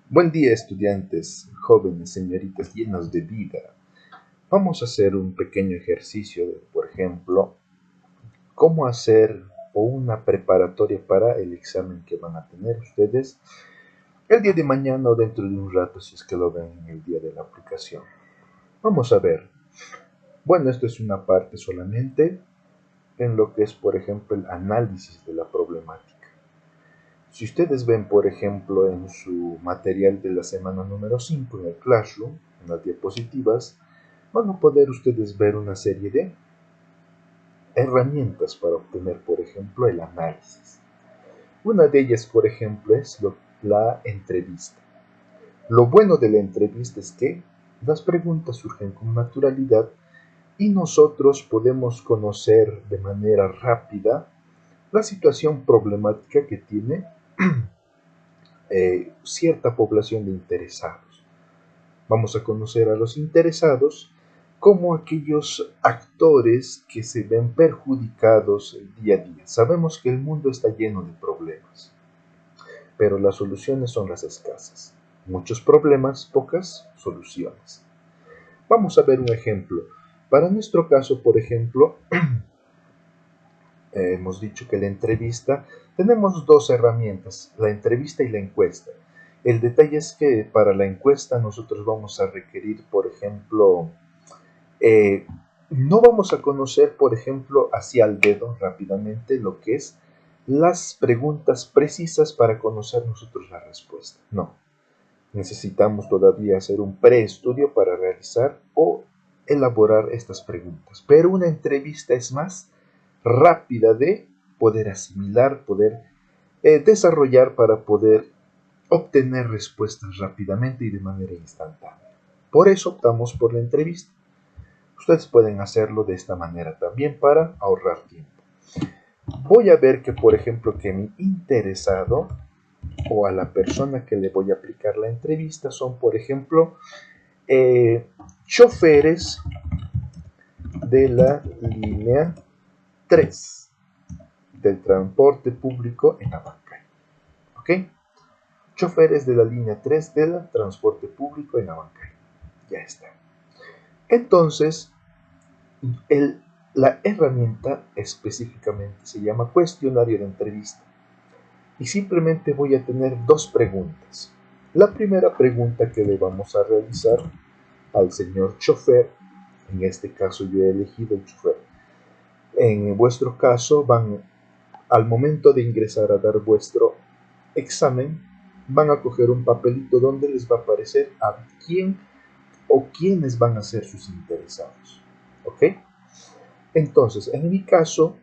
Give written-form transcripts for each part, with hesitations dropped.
Buen día, estudiantes, jóvenes, señoritas llenos de vida. Vamos a hacer un pequeño ejercicio de, por ejemplo, cómo hacer una preparatoria para el examen que van a tener ustedes el día de mañana o dentro de un rato, si es que lo ven en el día de la aplicación. Vamos a ver. Bueno, esto es una parte solamente en lo que es, por ejemplo, el análisis de la problemática. Si ustedes ven, por ejemplo, en su material de la semana número 5 en el Classroom, en las diapositivas, van a poder ustedes ver una serie de herramientas para obtener, por ejemplo, el análisis. Una de ellas, por ejemplo, es la entrevista. Lo bueno de la entrevista es que las preguntas surgen con naturalidad y nosotros podemos conocer de manera rápida la situación problemática que tiene cierta población de interesados. Vamos a conocer a los interesados como aquellos actores que se ven perjudicados el día a día. Sabemos que el mundo está lleno de problemas, pero las soluciones son las escasas. Muchos problemas, pocas soluciones. Vamos a ver un ejemplo. Para nuestro caso, por ejemplo, hemos dicho que la entrevista, tenemos dos herramientas, la entrevista y la encuesta. El detalle es que para la encuesta nosotros vamos a requerir, por ejemplo, no vamos a conocer, por ejemplo, así al dedo rápidamente lo que es las preguntas precisas para conocer nosotros la respuesta. No, necesitamos todavía hacer un preestudio para realizar o elaborar estas preguntas. Pero una entrevista es más rápida de poder asimilar, poder desarrollar para poder obtener respuestas rápidamente y de manera instantánea. Por eso optamos por la entrevista. Ustedes pueden hacerlo de esta manera también para ahorrar tiempo. Voy a ver que, por ejemplo, que mi interesado o a la persona que le voy a aplicar la entrevista son, por ejemplo, choferes de la línea 3 del transporte público en Abancay. ¿Ok? Choferes de la línea 3 del transporte público en Abancay. Ya está. Entonces, la herramienta específicamente se llama cuestionario de entrevista. Y simplemente voy a tener dos preguntas. La primera pregunta que le vamos a realizar al señor chofer, en este caso yo he elegido el chofer. En vuestro caso, al momento de ingresar a dar vuestro examen, van a coger un papelito donde les va a aparecer a quién o quiénes van a ser sus interesados. ¿Ok? Entonces, en mi caso,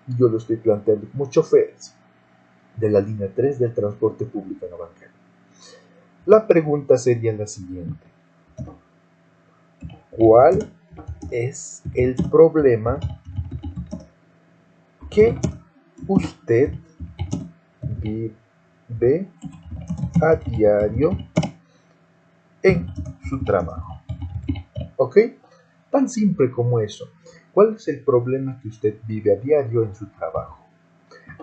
yo lo estoy planteando como choferes de la línea 3 del transporte público en Abancay. La pregunta sería la siguiente. ¿Cuál es el problema que usted vive a diario en su trabajo? ¿Ok? Tan simple como eso. ¿Cuál es el problema que usted vive a diario en su trabajo?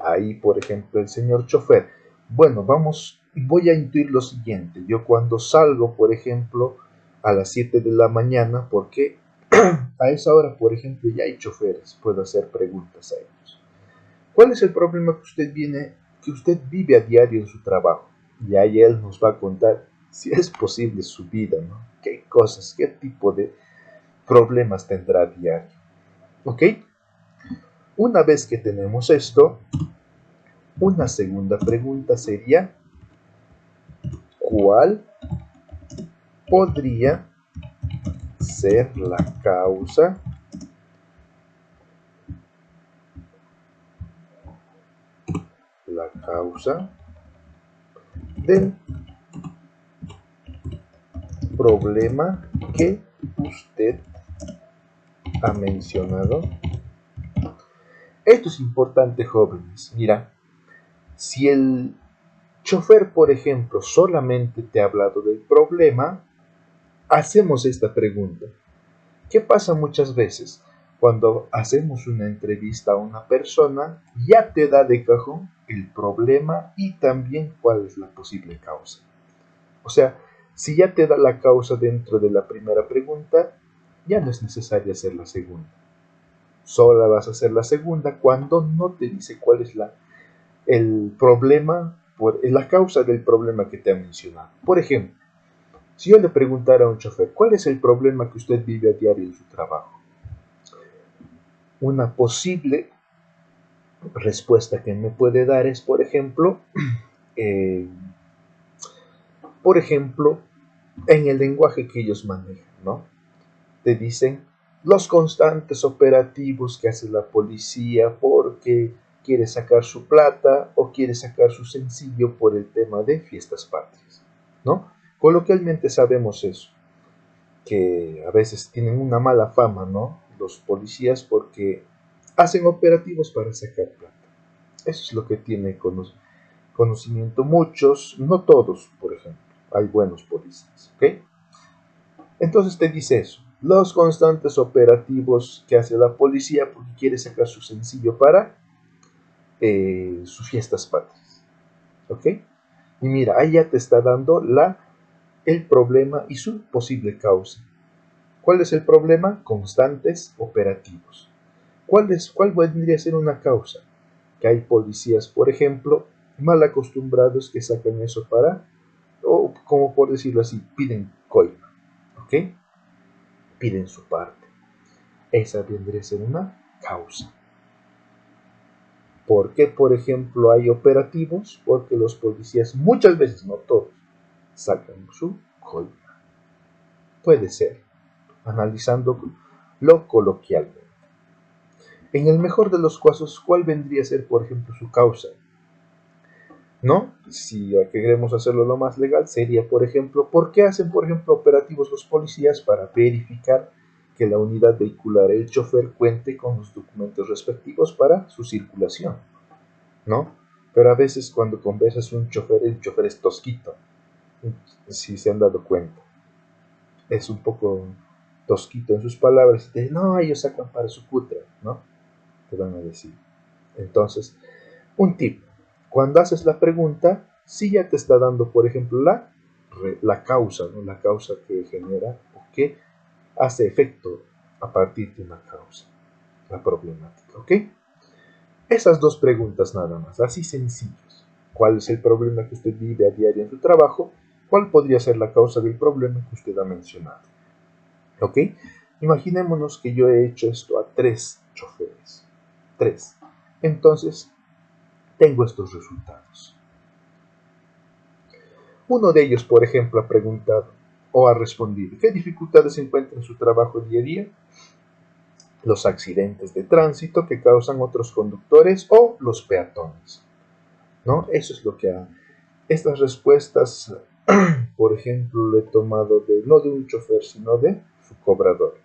Ahí, por ejemplo, el señor chofer. Bueno, voy a intuir lo siguiente. Yo cuando salgo, por ejemplo, a las 7 de la mañana, porque a esa hora, por ejemplo, ya hay choferes, puedo hacer preguntas a ellos. ¿Cuál es el problema que usted vive a diario en su trabajo? Y ahí él nos va a contar si es posible su vida, ¿no? ¿Qué cosas, qué tipo de problemas tendrá a diario? ¿Ok? Una vez que tenemos esto, una segunda pregunta sería, ¿cuál podría ser la causa del problema que usted ha mencionado? Esto es importante, jóvenes. Mira, si el chofer, por ejemplo, solamente te ha hablado del problema, hacemos esta pregunta. ¿Qué pasa muchas veces? Cuando hacemos una entrevista a una persona, ya te da de cajón el problema y también cuál es la posible causa. O sea, si ya te da la causa dentro de la primera pregunta, ya no es necesario hacer la segunda. Solo vas a hacer la segunda cuando no te dice cuál es el problema, la causa del problema que te ha mencionado. Por ejemplo, si yo le preguntara a un chofer, ¿cuál es el problema que usted vive a diario en su trabajo? Una posible respuesta que me puede dar es, eh, por ejemplo, en el lenguaje que ellos manejan, ¿no? Te dicen los constantes operativos que hace la policía porque quiere sacar su plata o quiere sacar su sencillo por el tema de fiestas patrias, ¿no? Coloquialmente sabemos eso, que a veces tienen una mala fama, ¿no? Los policías porque hacen operativos para sacar plata. Eso es lo que tiene conocimiento muchos, no todos, por ejemplo. Hay buenos policías, ¿ok? Entonces te dice eso. Los constantes operativos que hace la policía porque quiere sacar su sencillo para sus fiestas patrias. ¿Ok? Y mira, ahí ya te está dando el problema y su posible causa. ¿Cuál es el problema? Constantes operativos. ¿Cuál vendría a ser una causa? Que hay policías, por ejemplo, mal acostumbrados que sacan eso o como por decirlo así, piden coima. ¿Ok? Piden su parte. Esa vendría a ser una causa. ¿Por qué, por ejemplo, hay operativos? Porque los policías, muchas veces, no todos, sacan su coima. Puede ser, analizando lo coloquialmente. En el mejor de los casos, ¿cuál vendría a ser, por ejemplo, su causa? ¿No? Si queremos hacerlo lo más legal, sería, por ejemplo, ¿por qué hacen, por ejemplo, operativos los policías para verificar que la unidad vehicular, el chofer, cuente con los documentos respectivos para su circulación? ¿No? Pero a veces cuando conversas con un chofer, el chofer es tosquito, si se han dado cuenta. Es un poco tosquito en sus palabras. Y te dicen, no, ellos sacan para su cutra, ¿no? Te van a decir. Entonces, un tip. Cuando haces la pregunta, si ya te está dando, por ejemplo, la causa, ¿no? La causa que genera o que hace efecto a partir de una causa, la problemática, ¿ok? Esas dos preguntas nada más, así sencillas. ¿Cuál es el problema que usted vive a diario en su trabajo? ¿Cuál podría ser la causa del problema que usted ha mencionado? ¿Ok? Imaginémonos que yo he hecho esto a 3 choferes. 3. Entonces, tengo estos resultados. Uno de ellos, por ejemplo, ha preguntado o ha respondido, ¿qué dificultades encuentra en su trabajo día a día? Los accidentes de tránsito que causan otros conductores o los peatones, ¿no? Eso es lo que ha. Estas respuestas, por ejemplo, lo he tomado no de un chofer, sino de su cobrador.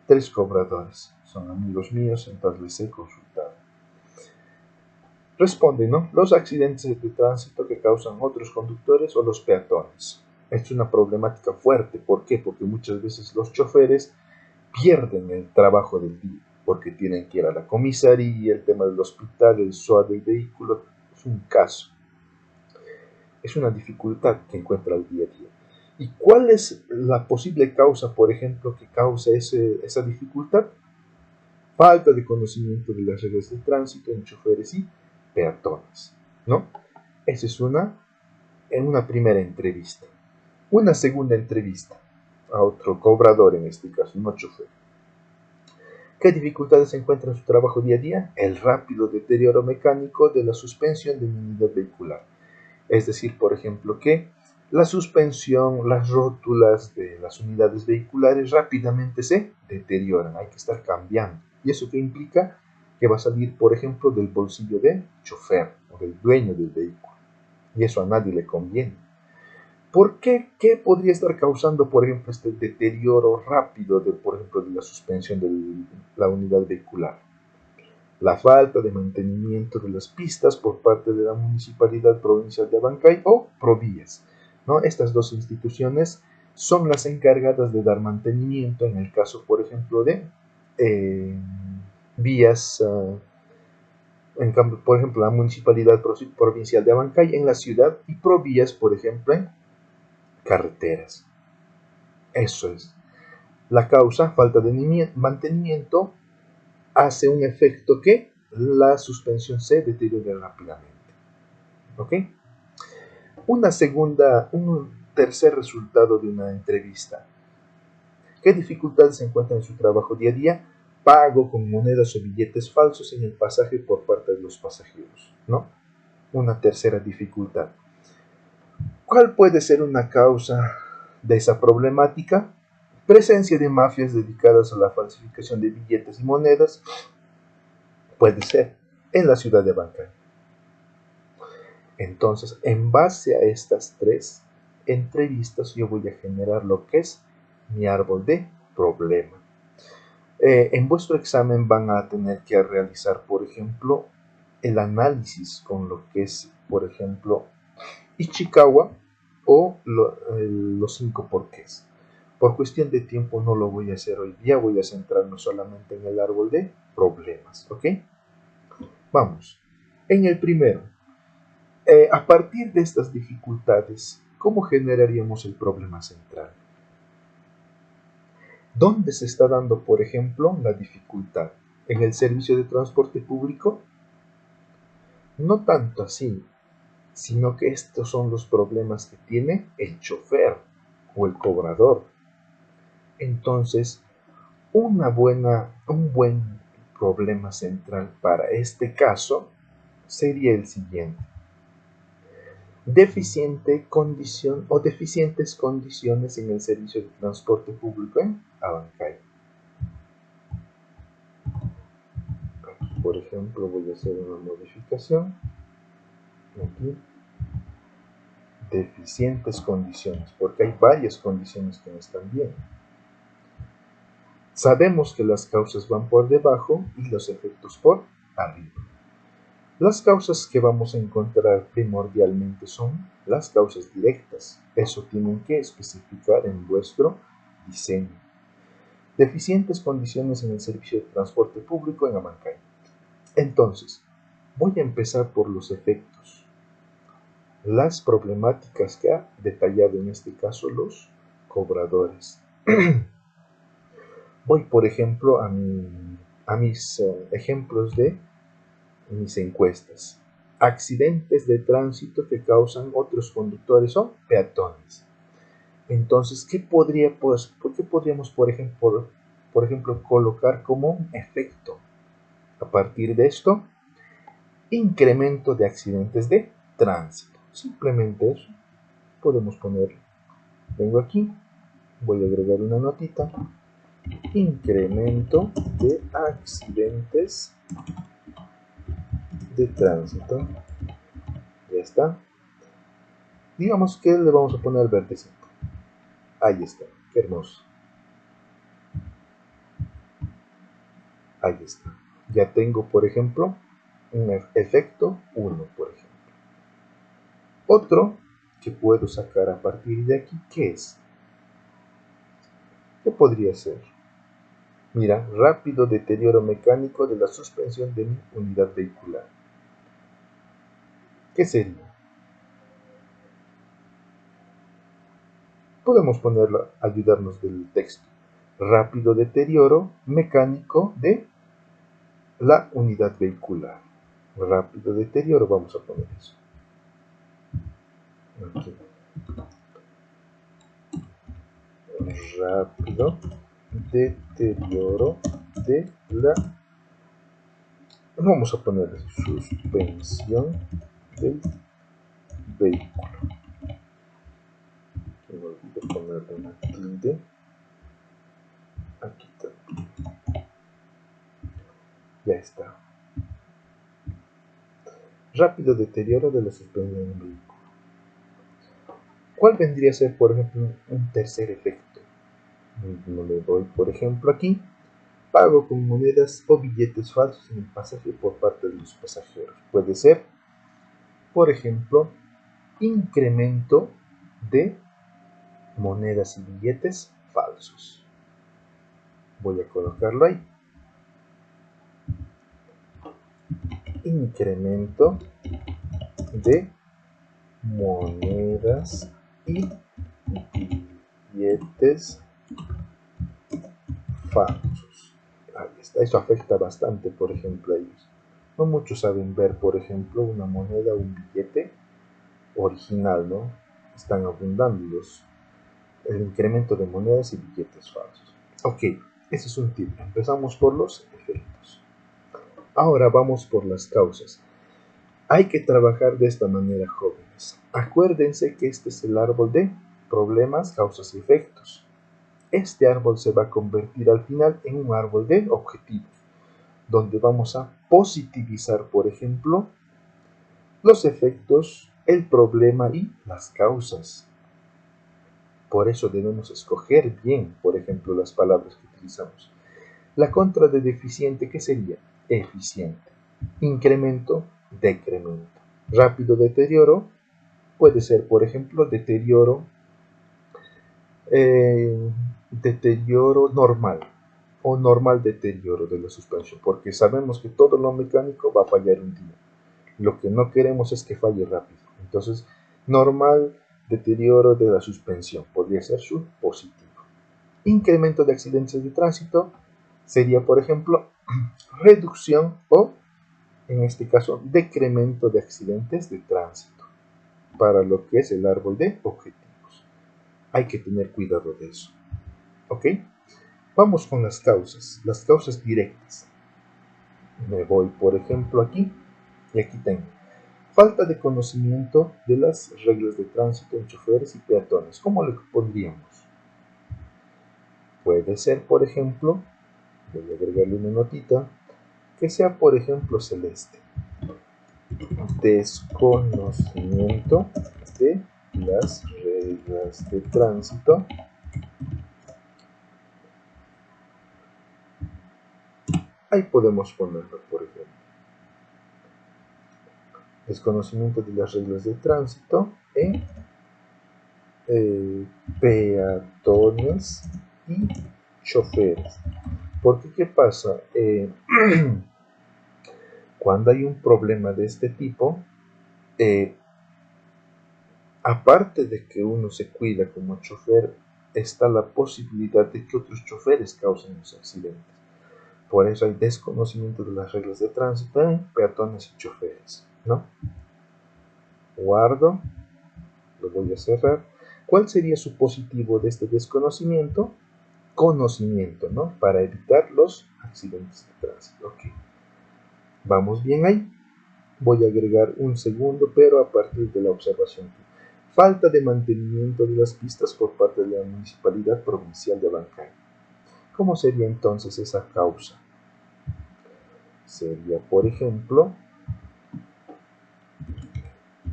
3 cobradores son amigos míos, entonces les he consultado. Responde, ¿no? Los accidentes de tránsito que causan otros conductores o los peatones. Es una problemática fuerte. ¿Por qué? Porque muchas veces los choferes pierden el trabajo del día, porque tienen que ir a la comisaría, el tema del hospital, el SOA del vehículo, es un caso. Es una dificultad que encuentra el día a día. ¿Y cuál es la posible causa, por ejemplo, que causa esa dificultad? Falta de conocimiento de las reglas de tránsito en choferes y peatones, ¿no? Esa es en una primera entrevista. Una segunda entrevista a otro cobrador, en este caso, no chofer. ¿Qué dificultades se encuentra en su trabajo día a día? El rápido deterioro mecánico de la suspensión de mi unidad vehicular. Es decir, por ejemplo, que la suspensión, las rótulas de las unidades vehiculares rápidamente se deterioran, hay que estar cambiando. ¿Y eso qué implica? Que va a salir, por ejemplo, del bolsillo del chofer o del dueño del vehículo. Y eso a nadie le conviene. ¿Por qué? ¿Qué podría estar causando, por ejemplo, este deterioro rápido por ejemplo, de la suspensión de la unidad vehicular? La falta de mantenimiento de las pistas por parte de la Municipalidad Provincial de Abancay o Provías, ¿no? Estas dos instituciones son las encargadas de dar mantenimiento en el caso, por ejemplo, de vías, en cambio, por ejemplo, la Municipalidad Provincial de Abancay en la ciudad y Provías, por ejemplo, en carreteras. Eso es. La causa, falta de mantenimiento, hace un efecto que la suspensión se deteriore rápidamente. ¿Ok? Un tercer resultado de una entrevista. ¿Qué dificultades se encuentran en su trabajo día a día? Pago con monedas o billetes falsos en el pasaje por parte de los pasajeros, ¿no? Una tercera dificultad. ¿Cuál puede ser una causa de esa problemática? Presencia de mafias dedicadas a la falsificación de billetes y monedas. Puede ser en la ciudad de Abancay. Entonces, en base a estas tres entrevistas, yo voy a generar lo que es mi árbol de problema. En vuestro examen van a tener que realizar, por ejemplo, el análisis con lo que es, por ejemplo, Ichikawa o los 5 porqués. Por cuestión de tiempo no lo voy a hacer hoy día, voy a centrarme solamente en el árbol de problemas, ¿ok? Vamos. En el primero, a partir de estas dificultades, ¿cómo generaríamos el problema central? ¿Dónde se está dando, por ejemplo, la dificultad? ¿En el servicio de transporte público? No tanto así, sino que estos son los problemas que tiene el chofer o el cobrador. Entonces, un buen problema central para este caso sería el siguiente. Deficientes condiciones en el servicio de transporte público en Abancay. Aquí, por ejemplo, voy a hacer una modificación. Aquí, deficientes condiciones, porque hay varias condiciones que no están bien. Sabemos que las causas van por debajo y los efectos por arriba. Las causas que vamos a encontrar primordialmente son las causas directas. Eso tienen que especificar en vuestro diseño. Deficientes condiciones en el servicio de transporte público en Abancay. Entonces, voy a empezar por los efectos. Las problemáticas que ha detallado en este caso los cobradores. Voy, por ejemplo, a mis ejemplos de mis encuestas. Accidentes de tránsito que causan otros conductores o peatones. Entonces, ¿qué podríamos, por ejemplo, colocar como un efecto? A partir de esto, incremento de accidentes de tránsito. Simplemente eso. Podemos ponerlo. Vengo aquí, voy a agregar una notita. Incremento de accidentes de tránsito. Ya está. Digamos que le vamos a poner verdecito. Ahí está. Qué hermoso. Ahí está. Ya tengo, por ejemplo, un efecto 1, por ejemplo. Otro que puedo sacar a partir de aquí, ¿qué es? ¿Qué podría ser? Mira, rápido deterioro mecánico de la suspensión de mi unidad vehicular. ¿Qué sería? Podemos ponerlo, ayudarnos del texto. Rápido deterioro mecánico de la unidad vehicular. Rápido deterioro, vamos a poner eso. Aquí. Rápido deterioro de la, vamos a poner suspensión del vehículo. Voy a ponerle una tilde aquí también. Ya está. Rápido deterioro de la suspensión del vehículo. ¿Cuál vendría a ser, por ejemplo, un tercer efecto? Le doy, por ejemplo, aquí. Pago con monedas o billetes falsos en el pasaje por parte de los pasajeros. Puede ser, por ejemplo, incremento de monedas y billetes falsos. Voy a colocarlo ahí. Incremento de monedas y billetes falsos. Ahí está. Eso afecta bastante, por ejemplo, a ellos. No muchos saben ver, por ejemplo, una moneda o un billete original, ¿no? Están abundando el incremento de monedas y billetes falsos. Ok, ese es un tip. Empezamos por los efectos. Ahora vamos por las causas. Hay que trabajar de esta manera, jóvenes. Acuérdense que este es el árbol de problemas, causas y efectos. Este árbol se va a convertir al final en un árbol de objetivos, donde vamos a positivizar, por ejemplo, los efectos, el problema y las causas. Por eso debemos escoger bien, por ejemplo, las palabras que utilizamos. La contra de deficiente, ¿qué sería? Eficiente. Incremento, decremento. Rápido deterioro, puede ser, por ejemplo, deterioro normal o normal deterioro de la suspensión, porque sabemos que todo lo mecánico va a fallar un día. Lo que no queremos es que falle rápido. Entonces, normal deterioro de la suspensión podría ser su positivo. Incremento de accidentes de tránsito sería, por ejemplo, reducción o, en este caso, decremento de accidentes de tránsito para lo que es el árbol de objetivos. Hay que tener cuidado de eso. ¿Ok? Vamos con las causas directas. Me voy, por ejemplo, aquí y aquí tengo. Falta de conocimiento de las reglas de tránsito en choferes y peatones. ¿Cómo le pondríamos? Puede ser, por ejemplo, voy a agregarle una notita, que sea, por ejemplo, celeste. Desconocimiento de las reglas de tránsito ahí podemos ponerlo, por ejemplo. Desconocimiento de las reglas de tránsito en peatones y choferes. Porque, ¿qué pasa? Cuando hay un problema de este tipo, aparte de que uno se cuida como chofer, está la posibilidad de que otros choferes causen los accidentes. Por eso hay desconocimiento de las reglas de tránsito en peatones y choferes, ¿no? Guardo, lo voy a cerrar. ¿Cuál sería su positivo de este desconocimiento? Conocimiento, ¿no? Para evitar los accidentes de tránsito. Ok. Vamos bien ahí. Voy a agregar un segundo, pero a partir de la observación. Falta de mantenimiento de las pistas por parte de la Municipalidad Provincial de Abancay. ¿Cómo sería entonces esa causa? Sería, por ejemplo,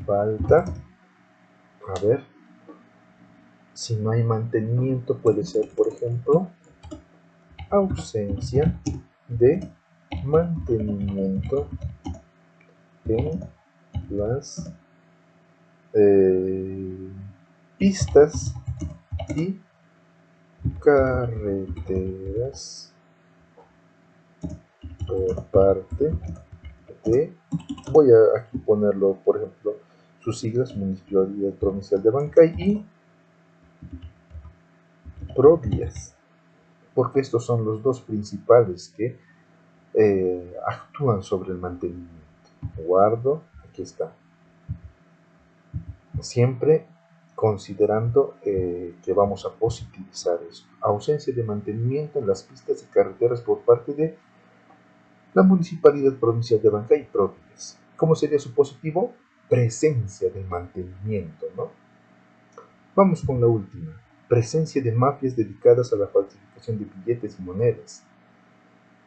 falta, a ver, si no hay mantenimiento puede ser, por ejemplo, ausencia de mantenimiento en las pistas y carreteras por parte de, voy a aquí ponerlo, por ejemplo, sus siglas, Municipalidad Provincial de Abancay y Provías, porque estos son los dos principales que actúan sobre el mantenimiento. Guardo, aquí está. Siempre considerando que vamos a positivizar eso. Ausencia de mantenimiento en las pistas y carreteras por parte de la Municipalidad Provincial de Abancay y Provías. ¿Cómo sería su positivo? Presencia de mantenimiento, ¿no? Vamos con la última. Presencia de mafias dedicadas a la falsificación de billetes y monedas.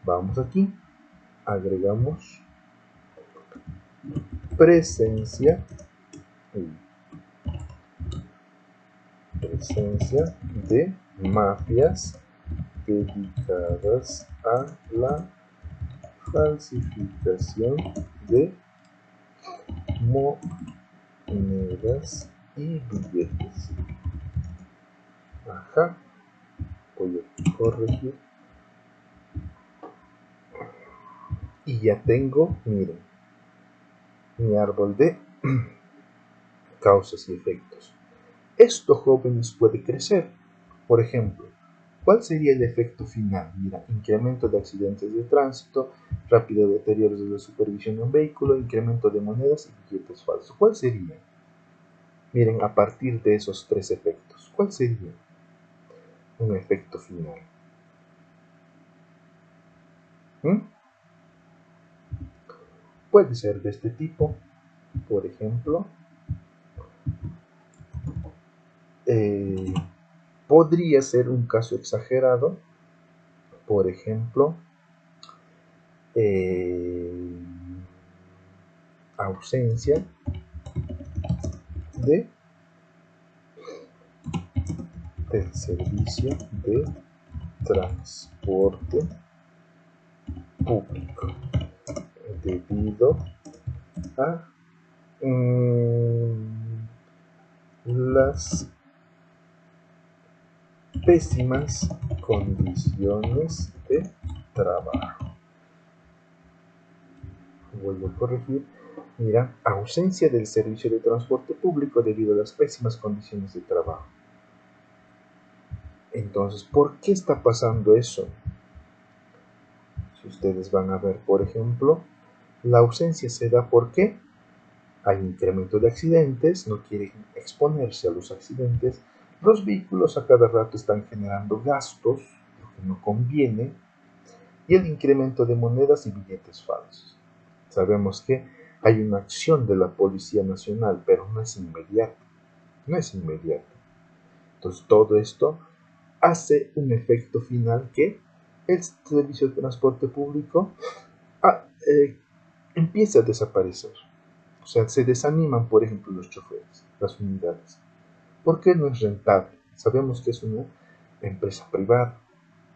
Vamos aquí. Agregamos presencia de mafias dedicadas a la falsificación de monedas y billetes. Ajá, voy a corregir. Y ya tengo, miren, mi árbol de causas y efectos. Esto, jóvenes, puede crecer. Por ejemplo, ¿cuál sería el efecto final? Mira, incremento de accidentes de tránsito, rápido deterioro de la supervisión de un vehículo, incremento de monedas y billetes falsos. ¿Cuál sería? Miren, a partir de esos tres efectos, ¿cuál sería un efecto final? Puede ser de este tipo, por ejemplo, podría ser un caso exagerado, por ejemplo, ausencia del servicio de transporte público debido a las pésimas condiciones de trabajo. Vuelvo a corregir. Mira, ausencia del servicio de transporte público debido a las pésimas condiciones de trabajo. Entonces, ¿por qué está pasando eso? Si ustedes van a ver, por ejemplo, la ausencia se da porque hay incremento de accidentes, no quieren exponerse a los accidentes, los vehículos a cada rato están generando gastos, lo que no conviene, y el incremento de monedas y billetes falsos. Sabemos que hay una acción de la Policía Nacional, pero no es inmediata. No es inmediata. Entonces todo esto hace un efecto final que el servicio de transporte público empieza a desaparecer. O sea, se desaniman, por ejemplo, los choferes, las unidades. ¿Por qué no es rentable? Sabemos que es una empresa privada.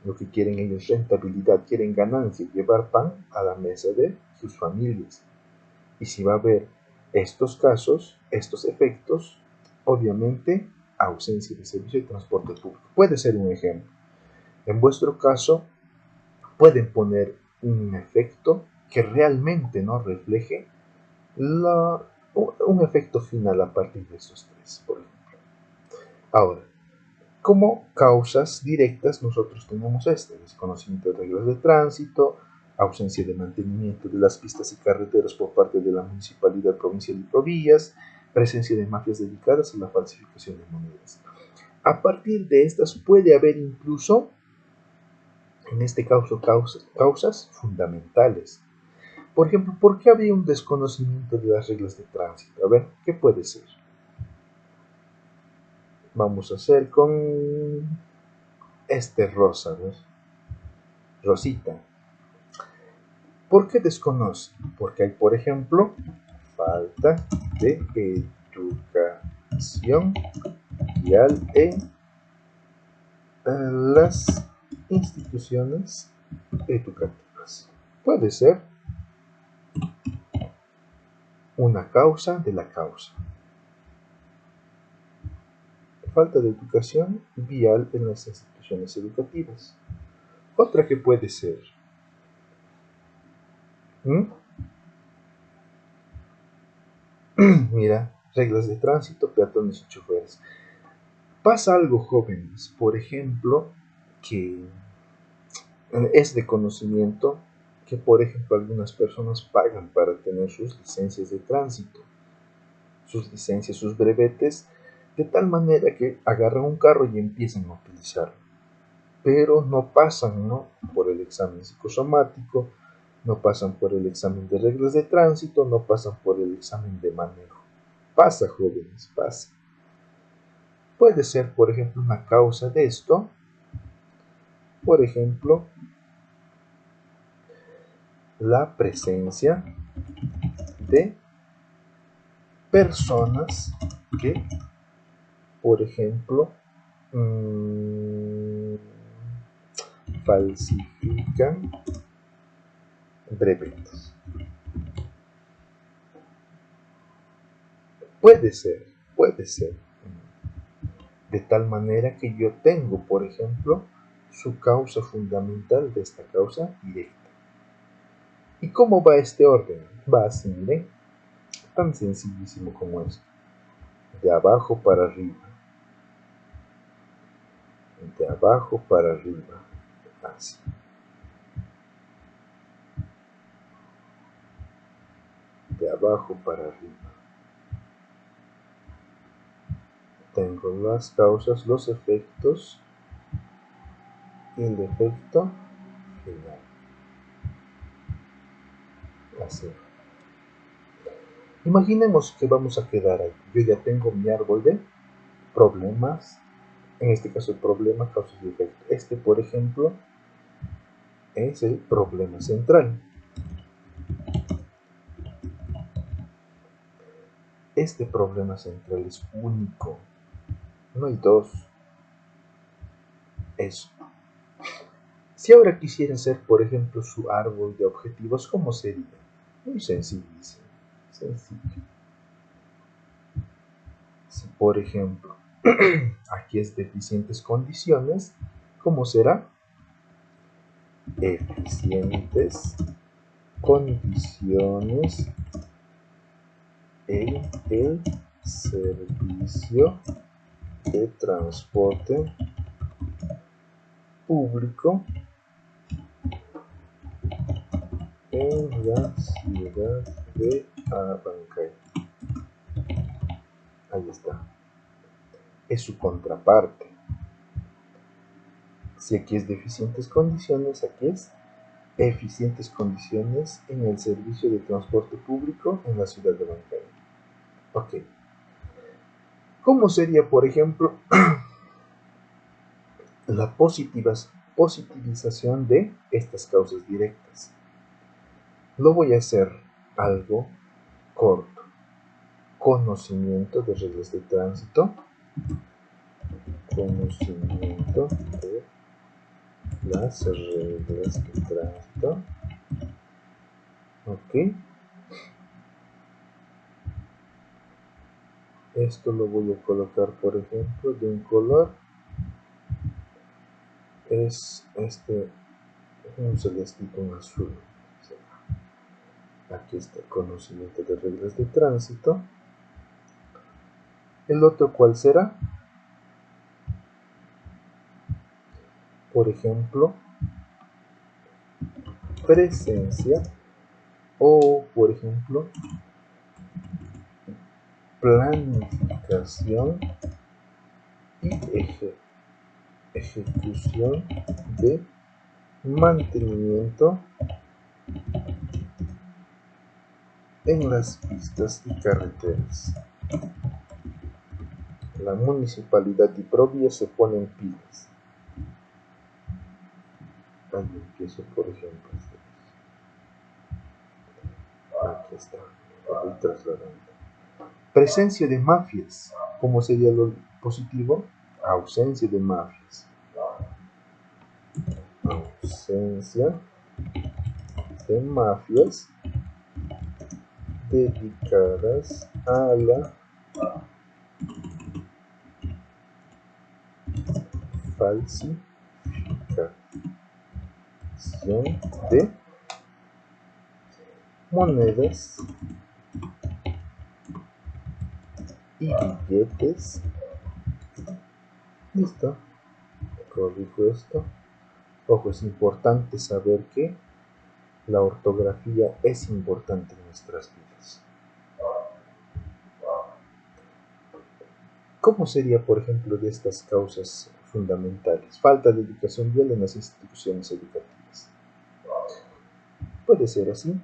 Lo que quieren ellos es rentabilidad, quieren ganancia, llevar pan a la mesa de sus familias. Y si va a haber estos casos, estos efectos, obviamente ausencia de servicio de transporte público. Puede ser un ejemplo. En vuestro caso, pueden poner un efecto que realmente no refleje un efecto final a partir de esos tres, por ejemplo. Ahora, como causas directas nosotros tenemos desconocimiento de reglas de tránsito, ausencia de mantenimiento de las pistas y carreteras por parte de la Municipalidad Provincial y Provías, presencia de mafias dedicadas a la falsificación de monedas. A partir de estas puede haber incluso, en este caso, causas fundamentales. Por ejemplo, ¿por qué había un desconocimiento de las reglas de tránsito? A ver, ¿qué puede ser? Vamos a hacer con rosa, ¿ves? Rosita. ¿Por qué desconoce? Porque hay, por ejemplo, falta de educación vial en las instituciones educativas. Puede ser una causa de la causa. Falta de educación vial en las instituciones educativas. Otra que puede ser mira, reglas de tránsito, peatones y choferes. Pasa algo, jóvenes, por ejemplo, que es de conocimiento que, por ejemplo, algunas personas pagan para tener sus licencias de tránsito, sus licencias, sus brevetes, de tal manera que agarran un carro y empiezan a utilizarlo. Pero no pasan, ¿no?, por el examen psicosomático, no pasan por el examen de reglas de tránsito, no pasan por el examen de manejo. Pasa, jóvenes, pasa. Puede ser, por ejemplo, una causa de esto, por ejemplo, la presencia de personas que, por ejemplo, falsifican brevetes. Puede ser, de tal manera que yo tengo, por ejemplo, su causa fundamental de esta causa directa. ¿Y cómo va este orden? Va así, miren, tan sencillísimo como esto, de abajo para arriba. de abajo para arriba, así. De abajo para arriba. Tengo las causas, los efectos y el efecto final. Así. Imaginemos que vamos a quedar ahí. Yo ya tengo mi árbol de problemas. En este caso el problema, causas y efectos. Este, por ejemplo, es el problema central. Este problema central es único. No hay dos. Eso. Si ahora quisiera hacer, por ejemplo, su árbol de objetivos, ¿cómo sería? Muy sencillísimo. Sencillo. Si, por ejemplo, aquí es deficientes condiciones, ¿cómo será? Eficientes condiciones en el servicio de transporte público en la ciudad de Abancay. Ahí está. Es su contraparte. Si aquí es deficientes condiciones, aquí es eficientes condiciones en el servicio de transporte público en la ciudad de Abancay. Ok. ¿Cómo sería, por ejemplo, la positivización de estas causas directas? Lo voy a hacer algo corto. Conocimiento de reglas de tránsito. Conocimiento de las reglas de tránsito. Ok. Esto lo voy a colocar, por ejemplo, de un color. Es un celestito, un azul. Aquí está, conocimiento de reglas de tránsito. El otro, ¿cuál será? Por ejemplo, presencia o, por ejemplo, planificación y ejecución de mantenimiento en las pistas y carreteras. La municipalidad y Provía se ponen pilas. Ahí empiezo, por ejemplo. Aquí está. Lo voy trasladando. Presencia de mafias. ¿Cómo sería lo positivo? Ausencia de mafias. Ausencia de mafias dedicadas a la falsificación de monedas y billetes. Listo. Corrijo esto. Ojo, es importante saber que la ortografía es importante en nuestras vidas. ¿Cómo sería, por ejemplo, de estas causas fundamentales? Falta de educación vial en las instituciones educativas. Puede ser así.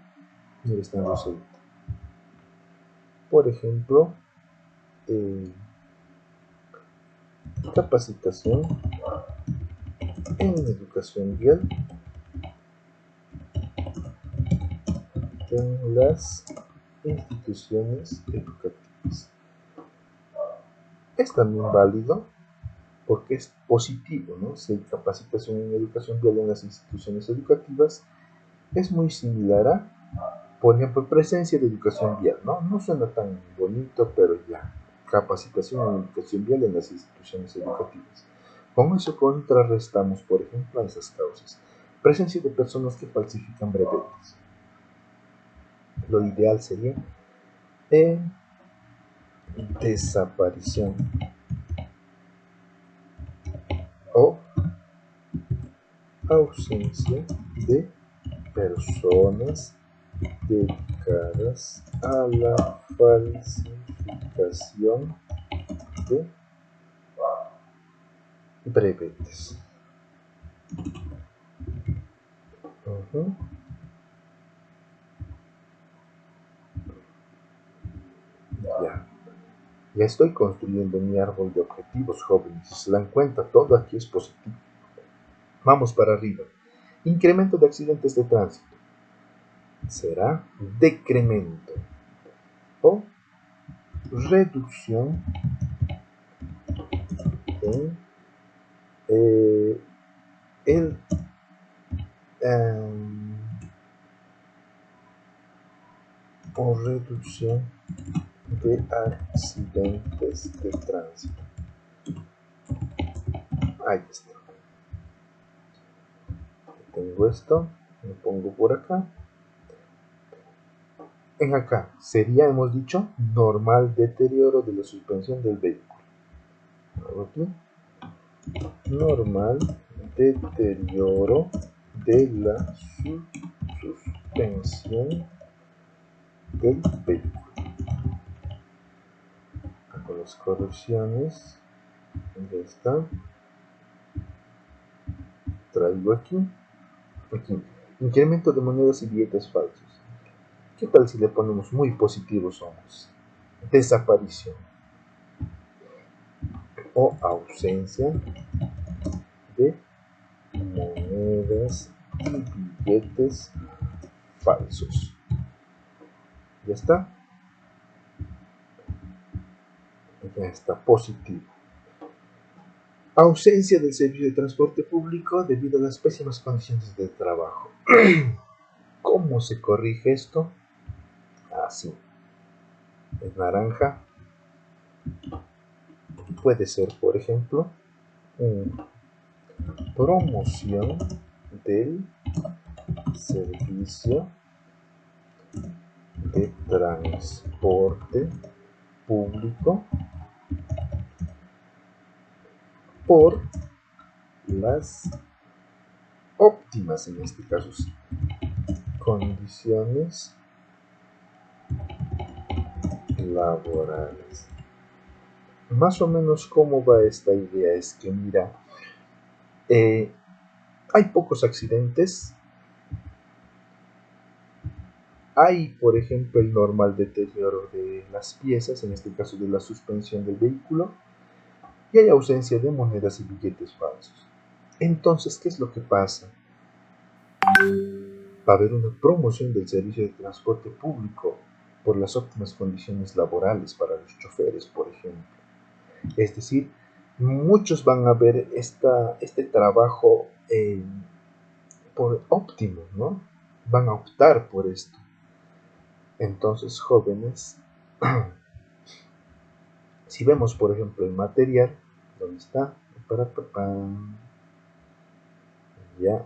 Mira, está en rosadito. Por ejemplo, capacitación en educación vial en las instituciones educativas. Es también válido porque es positivo, ¿no? Si hay capacitación en educación vial en las instituciones educativas, es muy similar a, por ejemplo, presencia de educación vial, ¿no? No suena tan bonito, pero ya. Capacitación en educación vial en las instituciones educativas. Con eso contrarrestamos, por ejemplo, a esas causas. Presencia de personas que falsifican brevetes. Lo ideal sería desaparición o ausencia de personas dedicadas a la falsificación de brevetes. Ya estoy construyendo mi árbol de objetivos, jóvenes. Si se dan cuenta, todo aquí es positivo. Vamos para arriba. Incremento de accidentes de tránsito. Será decremento o reducción en el o reducción de accidentes de tránsito. Ahí está. Tengo esto, lo pongo por acá. En acá sería, hemos dicho, normal deterioro de la suspensión del vehículo. Aquí. Normal deterioro de la suspensión del vehículo. Con las correcciones, ya está. Traigo aquí. Incremento de monedas y billetes falsos. ¿Qué tal si le ponemos muy positivos somos? Desaparición o ausencia de monedas y billetes falsos. Ya está. Ya está positivo. Ausencia del servicio de transporte público debido a las pésimas condiciones de trabajo. ¿Cómo se corrige esto? Así. En naranja puede ser, por ejemplo, promoción del servicio de transporte público por las óptimas, en este caso, condiciones laborales. Más o menos cómo va esta idea es que, mira, hay pocos accidentes. Hay, por ejemplo, el normal deterioro de las piezas, en este caso de la suspensión del vehículo, y hay ausencia de monedas y billetes falsos. Entonces, ¿qué es lo que pasa? Va a haber una promoción del servicio de transporte público por las óptimas condiciones laborales para los choferes, por ejemplo. Es decir, muchos van a ver este trabajo por óptimo, ¿no? Van a optar por esto. Entonces, jóvenes, si vemos, por ejemplo, el material, ¿dónde está? Ya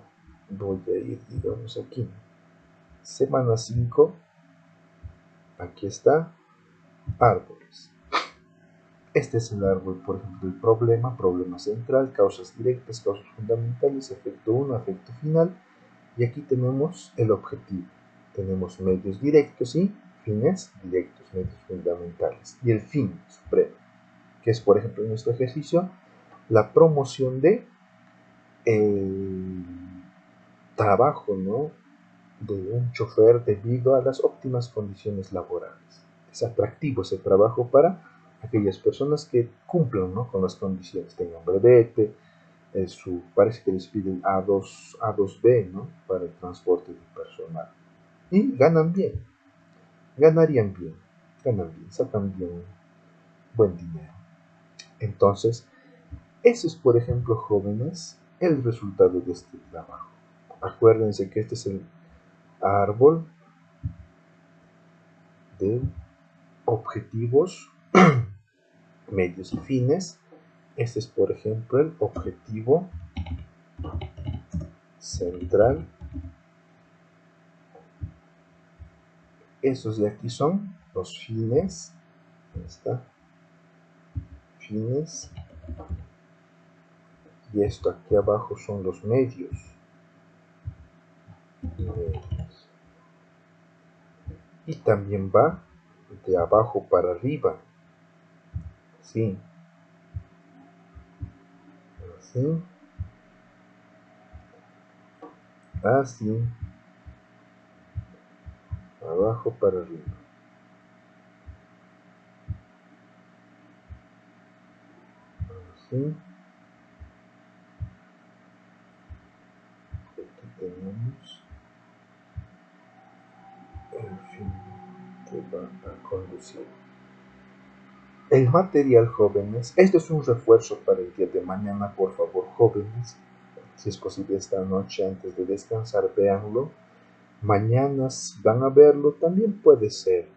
voy a ir, digamos, aquí. Semana 5, aquí está, árboles. Este es el árbol, por ejemplo, el problema central, causas directas, causas fundamentales, efecto 1, efecto final. Y aquí tenemos el objetivo. Tenemos medios directos y fines directos, medios fundamentales. Y el fin supremo, que es, por ejemplo, en nuestro ejercicio, la promoción de trabajo, ¿no?, de un chofer debido a las óptimas condiciones laborales. Es atractivo ese trabajo para aquellas personas que cumplan, ¿no?, con las condiciones, tengan brevete, parece que les piden A2B, ¿no?, para el transporte de personal. Y ganan bien, ganan bien, sacan bien, buen dinero. Entonces, ese es, por ejemplo, jóvenes, el resultado de este trabajo. Acuérdense que este es el árbol de objetivos, medios y fines. Este es, por ejemplo, el objetivo central. Estos de aquí son los fines. Ahí está. Fines. Y esto aquí abajo son los medios. también va de abajo para arriba. Sí. Así. Así. Abajo para arriba. Así. Aquí tenemos el fin que va a conducir. El material, jóvenes, esto es un refuerzo para el día de mañana, por favor, jóvenes. Si es posible esta noche antes de descansar, véanlo. Mañana si van a verlo, también puede ser,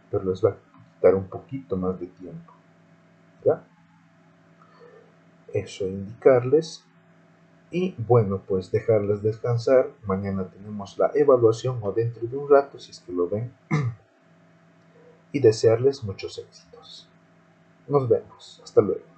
pero les va a quitar un poquito más de tiempo. ¿Ya? Eso indicarles. Y bueno, pues dejarles descansar. Mañana tenemos la evaluación o dentro de un rato, si es que lo ven. Y desearles muchos éxitos. Nos vemos. Hasta luego.